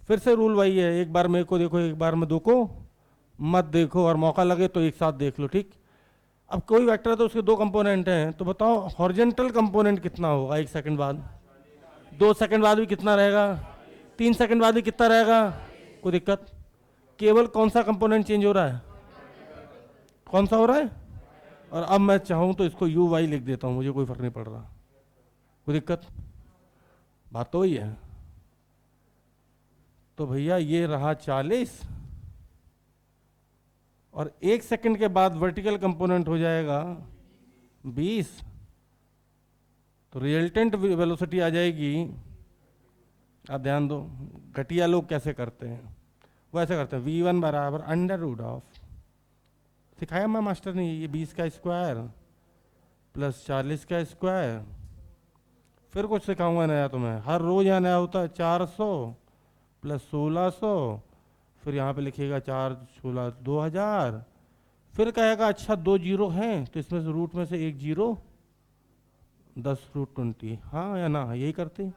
फिर से रूल वही है, एक बार मेरे को देखो, एक बार में 2 को मत देखो, और मौका लगे तो एक साथ देख लो। ठीक, अब कोई वेक्टर है तो उसके 2 कंपोनेंट हैं, तो बताओ हॉरिजॉन्टल कंपोनेंट कितना होगा 1 सेकंड बाद, 2 सेकंड बाद भी कितना रहेगा, 3 सेकंड बाद भी कितना रहेगा? कोई दिक्कत? केवल कौन सा कंपोनेंट चेंज हो रहा है? कौन सा हो रहा है? और अब मैं चाहूँ तो इसको UY लिख देता हूँ, मुझे कोई फर्क नहीं पड़ रहा। कोई दिक्कत? बात तो वही है। तो भैया ये रहा 40, और 1 सेकंड के बाद वर्टिकल कंपोनेंट हो जाएगा 20, तो रिजल्टेंट वेलोसिटी आ जाएगी। आप ध्यान दो, घटिया लोग कैसे करते हैं, वो ऐसे करते हैं V1 बराबर √, सिखाया मैं मास्टर ने, ये 20 का स्क्वायर प्लस 40 का स्क्वायर फिर कुछ सिखाऊंगा नया तुम्हें, हर रोज यहाँ नया होता है। 400 प्लस 1600, फिर यहाँ पे लिखिएगा 4 16 2000, फिर कहेगा अच्छा 2 जीरो हैं तो इसमें से रूट में से एक जीरो, 10 √20, हाँ या ना, यही करते हैं।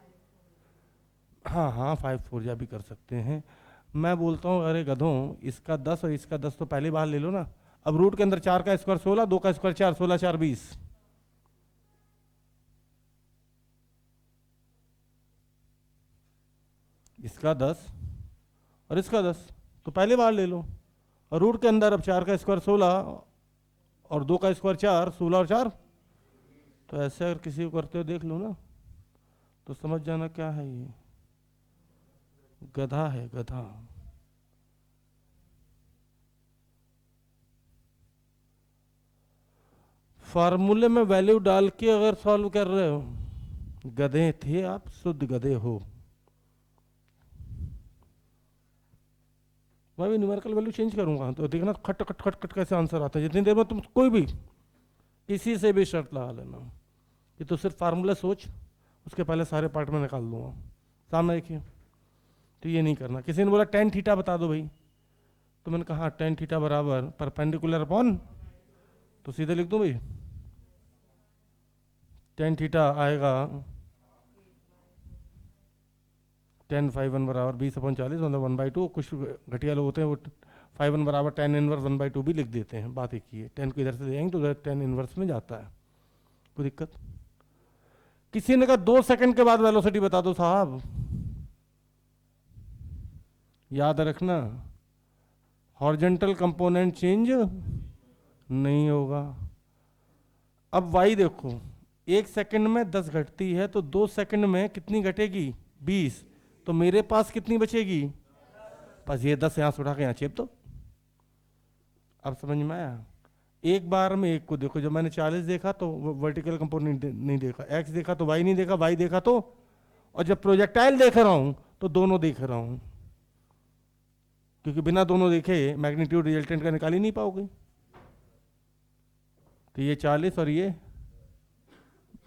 हाँ हाँ 5 4 जा भी कर सकते हैं। मैं बोलता हूँ अरे गधों, इसका 10 और इसका 10 तो पहले बाहर ले लो ना। अब रूट के अंदर 4 का स्क्वायर 16, 2 का स्क्वायर 4, 16 4 20, इसका 10 और इसका 10 तो पहले बाहर ले लो। और रूट के अंदर अब 4 का स्क्वायर 16 और 2 का स्क्वायर 4, 16 और 4, तो ऐसे अगर किसी को करते हो देख लो ना, तो समझ जाना क्या है ये, गधा है गधा। फार्मूले में वैल्यू डाल के अगर सॉल्व कर रहे हो, गधे थे आप, शुद्ध गधे हो। मैं भी न्यूमेरिकल वैल्यू चेंज करूंगा तो देखना खट खट खट खट कैसे आंसर आता है। जितनी देर में तुम कोई भी किसी से भी शर्त लगा लेना कि तो सिर्फ फार्मूला सोच, उसके पहले सारे पार्ट में निकाल दूंगा, सामने देखिए। तो ये नहीं करना। किसी ने बोला टेन थीटा बता दो भाई, तो मैंने कहा टेन थीटा बराबर परपेंडिकुलर अपॉन, तो सीधे लिख दूं भाई, टेन थीटा आएगा 10 ∅1 बराबर 20/40, मतलब 1/2। कुछ घटिया लोग होते हैं वो ∅1 बराबर 10 इनवर्स 1/2 भी लिख देते हैं। बात एक ही है, 10 को इधर से देंगे तो उधर 10 इनवर्स में जाता है, कोई दिक्कत। किसी ने कहा 2 सेकंड के बाद वेलोसिटी बता दो साहब, याद रखना हॉरिजॉन्टल कंपोनेंट चेंज नहीं होगा। अब वाई देखो, 1 सेकंड में 10 घटती है तो 2 सेकंड में कितनी घटेगी 20, तो मेरे पास कितनी बचेगी, बस ये 10 यहां से उठा के यहां चेप दो। अब समझ में आया। एक बार में एक को देखो, जब मैंने 40 देखा तो वर्टिकल कंपोनेंट नहीं देखा, एक्स देखा तो वाई नहीं देखा, वाई देखा तो, और जब प्रोजेक्टाइल देख रहा हूं तो दोनों देख रहा हूं, क्योंकि बिना दोनों देखे मैग्नीट्यूड रिजल्टेंट का निकाल ही नहीं पाओगे। तो ये 40 और ये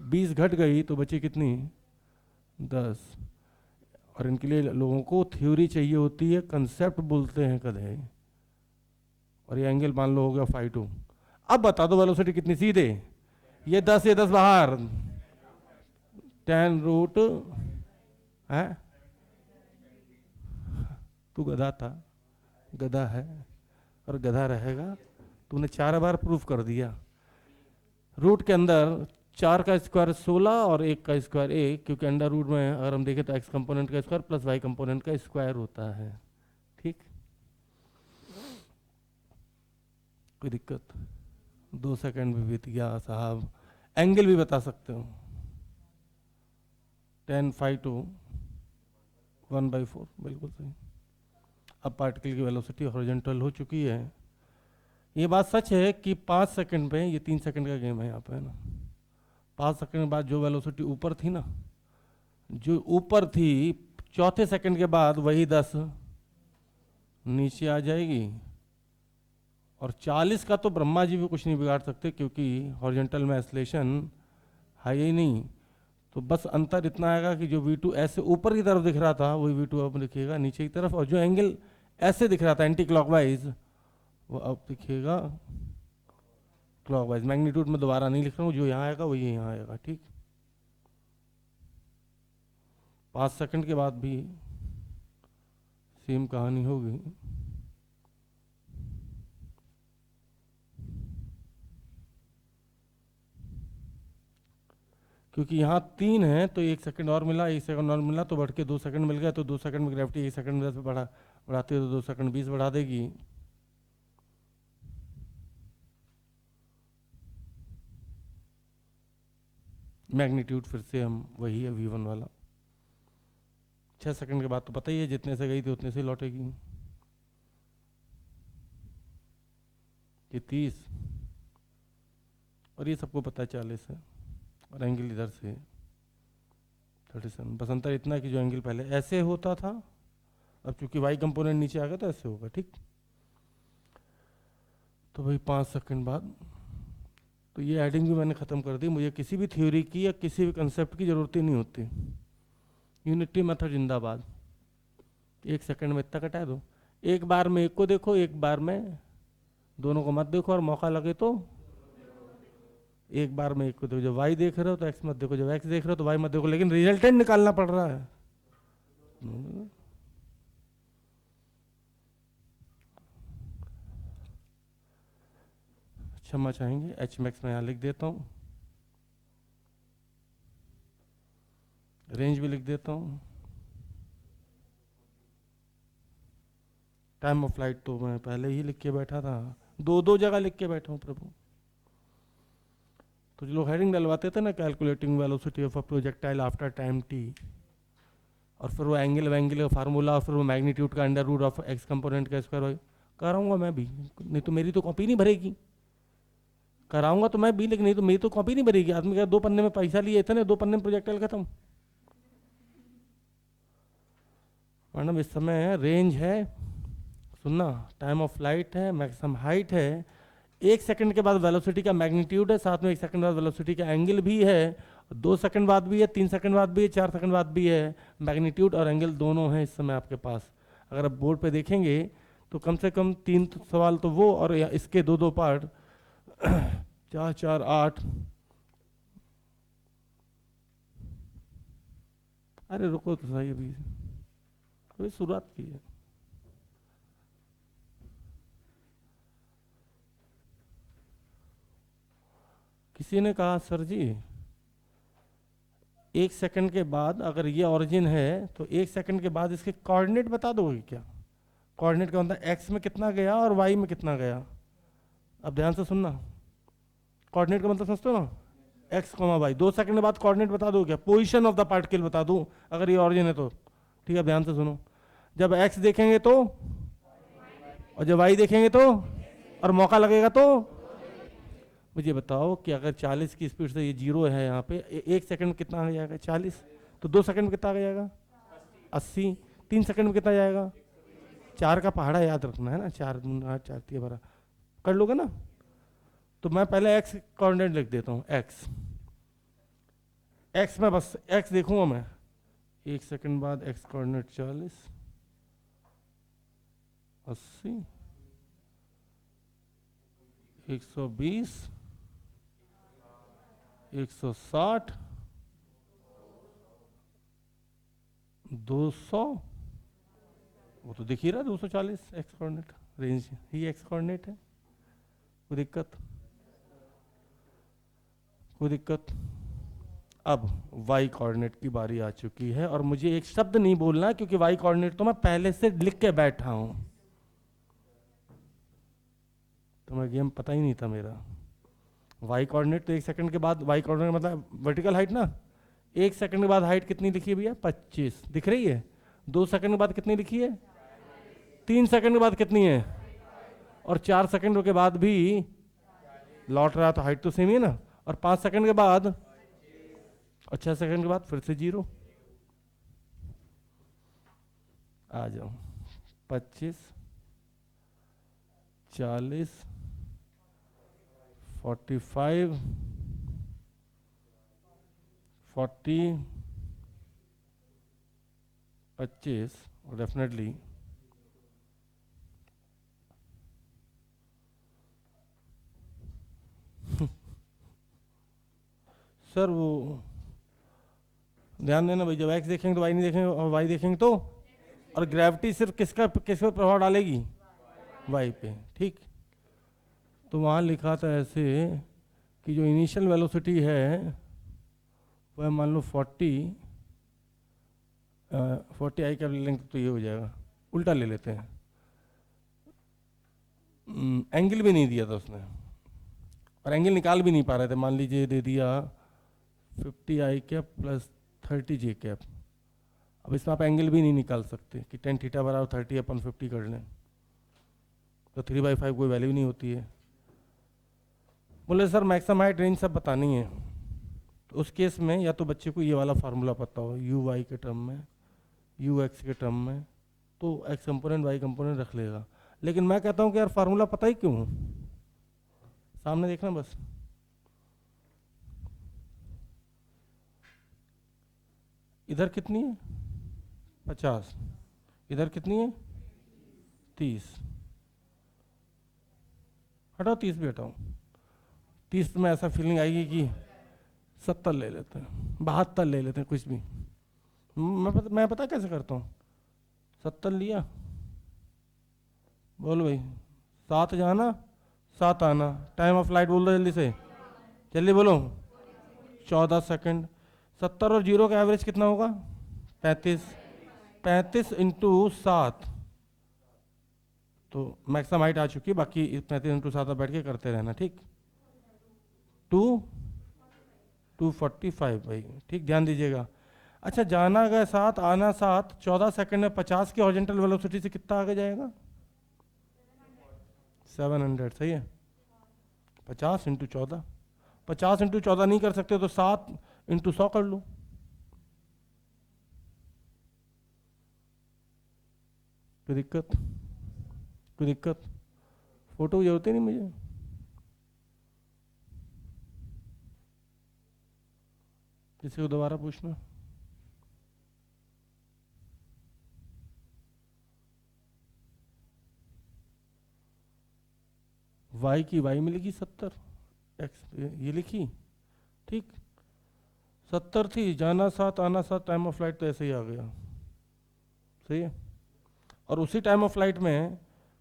20 घट गई तो बची कितनी 10। और इनके लिए लोगों को थ्योरी चाहिए होती है, कंसेप्ट बोलते हैं कदे। और ये एंगल मान लो हो गया φ2। अब बता दो वेलोसिटी कितनी, सीधे ये 10 बाहर 10 रूट है। तू गधा था, गधा है और गधा रहेगा। तूने 4 बार प्रूफ कर दिया। रूट के अंदर 4 का स्क्वायर 16 और 1 का स्क्वायर 1, क्योंकि अंडर रूट में अगर हम देखें तो x कंपोनेंट का स्क्वायर प्लस y कंपोनेंट का स्क्वायर होता है। ठीक, कोई दिक्कत। 2 सेकंड भी बीत गया साहब। एंगल भी बता सकते हो, 10 φ2 1/4, बिल्कुल सही। अब पार्टिकल की वेलोसिटी हॉरिजॉन्टल हो चुकी है। ये बात सच है कि 5 सेकंड पे, ये 3 सेकंड का गेम है यहाँ पे, है ना। 5 सेकंड के बाद जो वेलोसिटी ऊपर थी ना, जो ऊपर थी, चौथे सेकंड के बाद वही 10 नीचे आ जाएगी। और 40 का तो ब्रह्मा जी भी कुछ नहीं बिगाड़ सकते, क्योंकि हॉरिजॉन्टल में एक्सेलरेशन है ही नहीं। तो बस अंतर इतना आएगा कि जो V2 ऐसे ऊपर की तरफ दिख रहा था वही V2 अब दिखेगा नीचे की तरफ, और जो एंगल ऐसे दिख रहा था एंटी क्लॉकवाइज वो अब दिखेगा क्लॉकवाइज। मैग्नीट्यूड में दोबारा नहीं लिख रहा हूँ, जो यहाँ आएगा वही यहाँ आएगा। ठीक, 5 सेकंड के बाद भी सेम कहानी होगी। क्योंकि यहाँ 3 है तो 1 सेकंड और मिला, 1 सेकंड और मिला तो बढ़ के 2 सेकंड मिल गया। तो 2 सेकंड में ग्रेविटी 1 सेकंड में 10 बढ़ाते तो 2 सेकंड 20 बढ़ा देगी। मैग्नीट्यूड फिर से हम वही है V1 वाला। 6 सेकंड के बाद तो पता ही है, जितने से गई थी उतने से लौटेगी। ये 30 और ये सबको पता है 40 है, और एंगल इधर से 37। बस अंतर इतना कि जो एंगल पहले ऐसे होता था, अब चूंकि वाई कंपोनेंट नीचे आ गया तो ऐसे होगा। ठीक, तो भाई 5 सेकंड बाद तो ये हेडिंग भी मैंने ख़त्म कर दी। मुझे किसी भी थ्योरी की या किसी भी कंसेप्ट की ज़रूरत ही नहीं होती। यूनिटी मेथड जिंदाबाद। 1 सेकंड में इतना कटा दो। एक बार में एक को देखो, एक बार में दोनों को मत देखो, और मौका लगे तो एक बार में एक को देखो। जब वाई देख रहे हो तो एक्स मत देखो, जब एक्स देख रहे हो तो वाई मत देखो, लेकिन रिजल्टेंट निकालना पड़ रहा है। क्षमा चाहेंगे, एच मैक्स में यहाँ लिख देता हूँ, रेंज भी लिख देता हूँ, टाइम ऑफ फ्लाइट तो मैं पहले ही लिख के बैठा था, दो जगह लिख के बैठा हूँ प्रभु। तो जो लोग हेडिंग डलवाते थे ना, calculating velocity of a projectile after time T, और फिर वो एंगल का फार्मूला, और फिर वो मैग्नीट्यूड का under root of X component का स्क्वायर वाई, कराऊंगा मैं भी, नहीं तो मेरी तो कॉपी नहीं भरेगी। कराऊंगा तो मैं भी, लेकिन नहीं तो मेरी तो कॉपी नहीं भरेगी। आदमी का 2 पन्ने में पैसा लिए इतने, 2 पन्ने में प्रोजेक्टाइल खत्म। मैडम इस समय रेंज है, सुनना, टाइम ऑफ फ्लाइट है, मैक्सिमम हाइट है, 1 सेकंड के बाद वेलोसिटी का मैग्नीट्यूड है, साथ में 1 सेकंड बाद वेलोसिटी का एंगल भी है, 2 सेकंड बाद भी है, 3 सेकंड बाद भी है, 4 सेकंड बाद भी है। मैग्नीट्यूड और एंगल दोनों हैं इस समय आपके पास। अगर आप बोर्ड पे देखेंगे तो कम से कम 3 सवाल तो वो, और इसके 2 पार्ट 4 4 8। अरे रुको तो सही, अभी शुरुआत की है। किसी ने कहा सर जी 1 सेकंड के बाद अगर ये ऑरिजिन है तो 1 सेकंड के बाद इसके कोऑर्डिनेट बता दोगे क्या? कोऑर्डिनेट का मतलब एक्स में कितना गया और वाई में कितना गया। अब ध्यान से सुनना, कोऑर्डिनेट का मतलब समझते हो ना, एक्स कॉमा वाई। 2 सेकंड के बाद कोऑर्डिनेट बता दो क्या? पोजीशन ऑफ द पार्टिकल बता दूं अगर ये ऑरिजिन है तो। ठीक है, ध्यान से सुनो, जब एक्स देखेंगे तो, और जब वाई देखेंगे तो, और मौका लगेगा तो। मुझे बताओ कि अगर 40 की स्पीड से ये 0 है यहाँ पे, 1 सेकंड में कितना आ जाएगा? 40। तो 2 सेकंड में कितना आ जाएगा? 80। 3 सेकंड में कितना जाएगा? 4 का पहाड़ा याद रखना है ना, 4 8 4 3 12 कर लोगे ना। तो मैं पहले एक्स कोऑर्डिनेट लिख देता हूँ। एक्स में बस एक्स देखूंगा मैं, 1 सेकंड बाद एक्स कोऑर्डिनेट 40 80 120 160 200, वो तो दिख ही रहा 240 एक्स कोऑर्डिनेट, रेंज ही एक्स कोऑर्डिनेट है। कोई दिक्कत? कोई दिक्कत? अब वाई कोऑर्डिनेट की बारी आ चुकी है, और मुझे एक शब्द नहीं बोलना क्योंकि वाई कोऑर्डिनेट तो मैं पहले से लिख के बैठा हूं। तो मैं गेम पता ही नहीं था मेरा। वाई कोऑर्डिनेट तो 1 सेकंड के बाद, वाई कोऑर्डिनेट मतलब वर्टिकल हाइट ना, 1 सेकंड के बाद हाइट कितनी लिखी है भैया? 25 दिख रही है। 2 सेकंड के बाद कितनी लिखी है? 3 सेकंड के बाद कितनी है? और 4 सेकंड के बाद भी लौट रहा तो हाइट तो सेम ही है ना। और 5 सेकंड के बाद और 6 सेकंड के बाद फिर से 0। आ जाओ, 25 40 45 40 25 और डेफिनेटली सर वो ध्यान देना भाई, जब एक्स देखेंगे तो वाई नहीं देखेंगे, और वाई देखेंगे तो, और ग्रेविटी सिर्फ किस पर प्रभाव डालेगी? वाई पे। ठीक, तो वहाँ लिखा था ऐसे कि जो इनिशियल वेलोसिटी है वह मान लो 40 आई का लेंथ, तो ये हो जाएगा, उल्टा ले लेते हैं। एंगल भी नहीं दिया था उसने, और एंगल निकाल भी नहीं पा रहे थे। मान लीजिए दे दिया 50 आई कैप प्लस 30 जे कैप। अब इसमें आप एंगल भी नहीं निकाल सकते कि tan थीटा बराबर 30/50 कर लें, तो 3/5 कोई वैल्यू नहीं होती है। बोले सर मैक्सिमम हाइट रेंज सब बतानी है, तो उस केस में या तो बच्चे को ये वाला फार्मूला पता हो, यू वाई के टर्म में, यू एक्स के टर्म में, तो एक्स कंपोनेंट वाई कंपोनेंट रख लेगा। लेकिन मैं कहता हूँ कि यार फार्मूला पता ही क्यों? सामने देखना बस, इधर कितनी है 50, इधर कितनी है 30, हटाओ 30 भी हटाओ, 30 में ऐसा फीलिंग आएगी कि 70 ले लेते हैं, 72 ले लेते हैं, कुछ भी। मैं पता कैसे करता हूँ, 70 लिया, बोलो भाई 7 जाना 7 आना, टाइम ऑफ फ्लाइट बोल दो जल्दी से, जल्दी बोलो 14 सेकंड। 70 और 0 का एवरेज कितना होगा 35, 35 इंटू 7, तो मैक्सिमम हाइट आ चुकी है, बाकी 35 इंटू 7 बैठ के करते रहना, ठीक। 245 भाई, ठीक, ध्यान दीजिएगा। अच्छा, जाना गया 7 आना 7, 14 सेकंड में 50 की हॉरिजॉन्टल वेलोसिटी से कितना आगे जाएगा 700, सही है। 50 इंटू 14, 50 इंटू 14 नहीं कर सकते तो 7 इंटू 100 कर लो। कोई दिक्कत, कोई दिक्कत, फोटो की जरूरत ही नहीं मुझे। किसी को दोबारा पूछना, y की y मिलेगी 70, x ये लिखी, ठीक। 70 थी, जाना 7 आना 7, टाइम ऑफ फ्लाइट तो ऐसे ही आ गया, सही है। और उसी टाइम ऑफ फ्लाइट में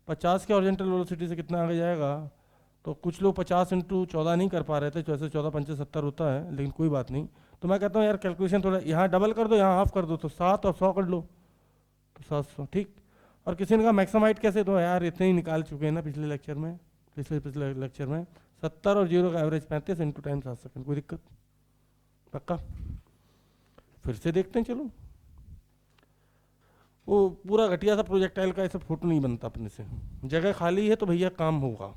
50 के हॉरिजॉन्टल वेलोसिटी से कितना आगे जाएगा, तो कुछ लोग 50 इंटू 14 नहीं कर पा रहे थे, तो ऐसे 14 पंचे 70 होता है, लेकिन कोई बात नहीं। तो मैं कहता हूँ यार कैलकुलेशन थोड़ा यहाँ डबल कर दो, यहाँ हाफ कर दो, तो 7 और 100 कर लो, तो 700, ठीक। और किसी ने कहा मैक्सिमम हाइट कैसे, तो यार इतने ही निकाल चुके हैं ना पिछले लेक्चर में, पिछले लेक्चर में 70 और 0 का एवरेज 35 इंटू टाइम 7 सेकंड, कोई दिक्कत, पक्का। फिर से देखते हैं, चलो। वो पूरा घटिया सा प्रोजेक्टाइल का ऐसा फोटो नहीं बनता अपने से, जगह खाली है तो भैया काम होगा।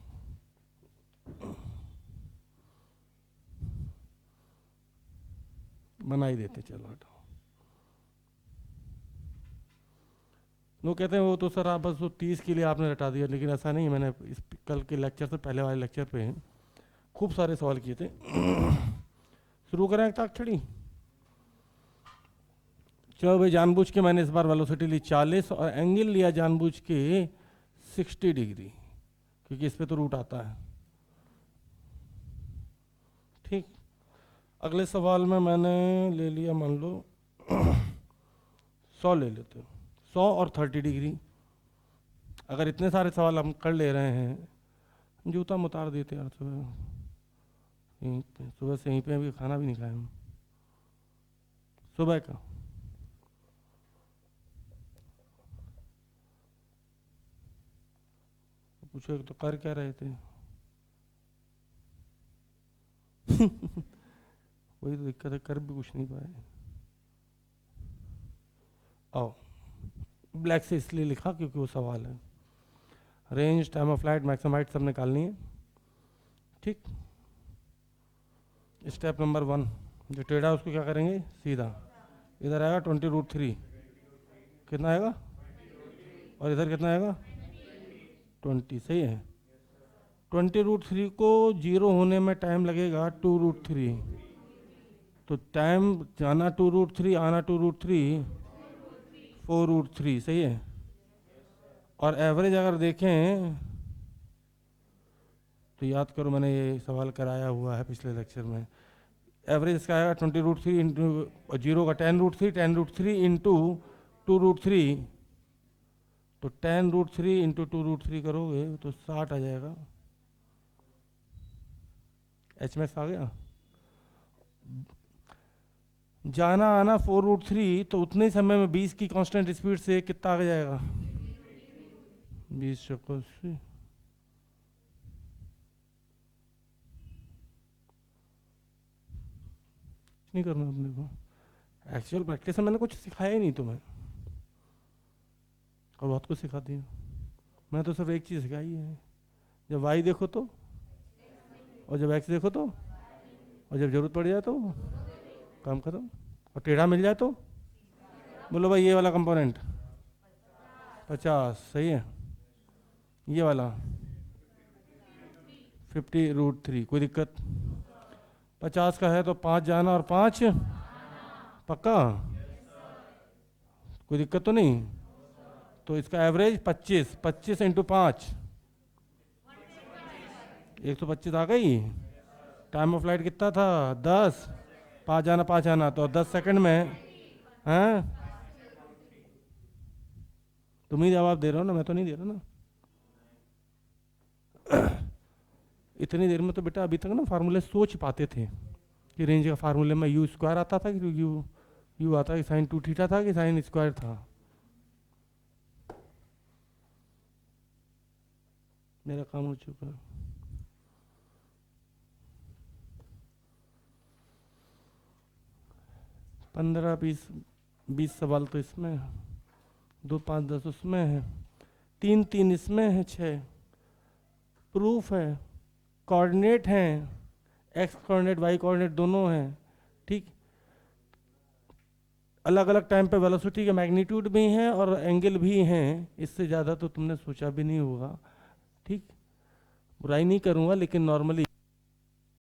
बना ही देते, चलो हटाओ। लोग कहते हैं वो तो सर आप बस वो 30 के लिए आपने रटा दिया, लेकिन ऐसा नहीं, मैंने इस कल के लेक्चर से पहले वाले लेक्चर पे खूब सारे सवाल किए थे। शुरू करें एक ताक्षड़ी, चलो भाई। जानबूझ के मैंने इस बार वेलोसिटी ली 40 और एंगल लिया जानबूझ के 60 डिग्री, क्योंकि इस पे तो रूट आता है, ठीक। अगले सवाल में मैंने ले लिया, मान लो 100 ले लेते, 100 और 30 डिग्री। अगर इतने सारे सवाल हम कर ले रहे हैं, जूता हम उतार देते यार, सुबह से यहीं पे अभी खाना भी नहीं खाया हम सुबह का। पूछो तो कर क्या रहे थे। वही तो दिक्कत है, कर भी कुछ नहीं पाए। आओ, ब्लैक से इसलिए लिखा क्योंकि वो सवाल है। Range, time of flight, maximum height सब निकालनी है, ठीक। स्टेप नंबर 1, जो टेढ़ा उसको क्या करेंगे सीधा, इधर आएगा 20√3, कितना आएगा, और इधर कितना आएगा 20, सही है। 20√3 को 0 होने में टाइम लगेगा 2√3, तो टाइम जाना 2√3 आना 2√3, 4√3, सही है। और एवरेज अगर देखें तो याद करो, मैंने ये सवाल कराया हुआ है पिछले लेक्चर में। एवरेज इसका आएगा 20√3 इंटू 0 का 10√3, 10√3 इंटू 2√3, तो 10√3 इंटू 2√3 करोगे तो 60 आ जाएगा। HMAX आ गया। जाना आना 4√3, तो उतने ही समय में 20 की कांस्टेंट स्पीड से कितना आ जाएगा 20 चक्कर से। नहीं करना अपने को, एक्चुअल प्रैक्टिस में मैंने कुछ सिखाया ही नहीं तुम्हें, और बहुत कुछ सिखा दिया। मैं तो सिर्फ एक चीज़ सिखाई है, जब y देखो तो, और जब x देखो तो, और जब जरूरत पड़ जाए तो काम खत्म, और टेढ़ा मिल जाए तो बोलो भाई ये वाला कंपोनेंट 50, सही है। ये वाला 50√3, कोई दिक्कत। 50 का है तो 5 जाना और 5 पक्का, कोई दिक्कत तो नहीं? तो इसका एवरेज 25, 25 इंटू 5, 125 आ गई। टाइम ऑफ फ्लाइट कितना था? 10, 5 आना 5 आना, तो 10 सेकंड में हैं। तुम ही जवाब दे रहे हो ना, मैं तो नहीं दे रहा ना। इतनी देर में तो बेटा अभी तक ना फार्मूले सोच पाते थे कि रेंज का फार्मूले में यू स्क्वायर आता था कि यू आता कि साइन 2 थीटा था कि साइन स्क्वायर था। मेरा काम हो चुका। पंद्रह 20 सवाल तो इसमें है, 2 5 10 उसमें है, 3 3 इसमें है, 6 प्रूफ है, कोऑर्डिनेट हैं, एक्स कोऑर्डिनेट वाई कोऑर्डिनेट दोनों हैं, ठीक। अलग अलग टाइम पे वेलोसिटी के मैग्नीट्यूड भी हैं और एंगल भी हैं। इससे ज़्यादा तो तुमने सोचा भी नहीं होगा, ठीक। बुराई नहीं करूँगा लेकिन नॉर्मली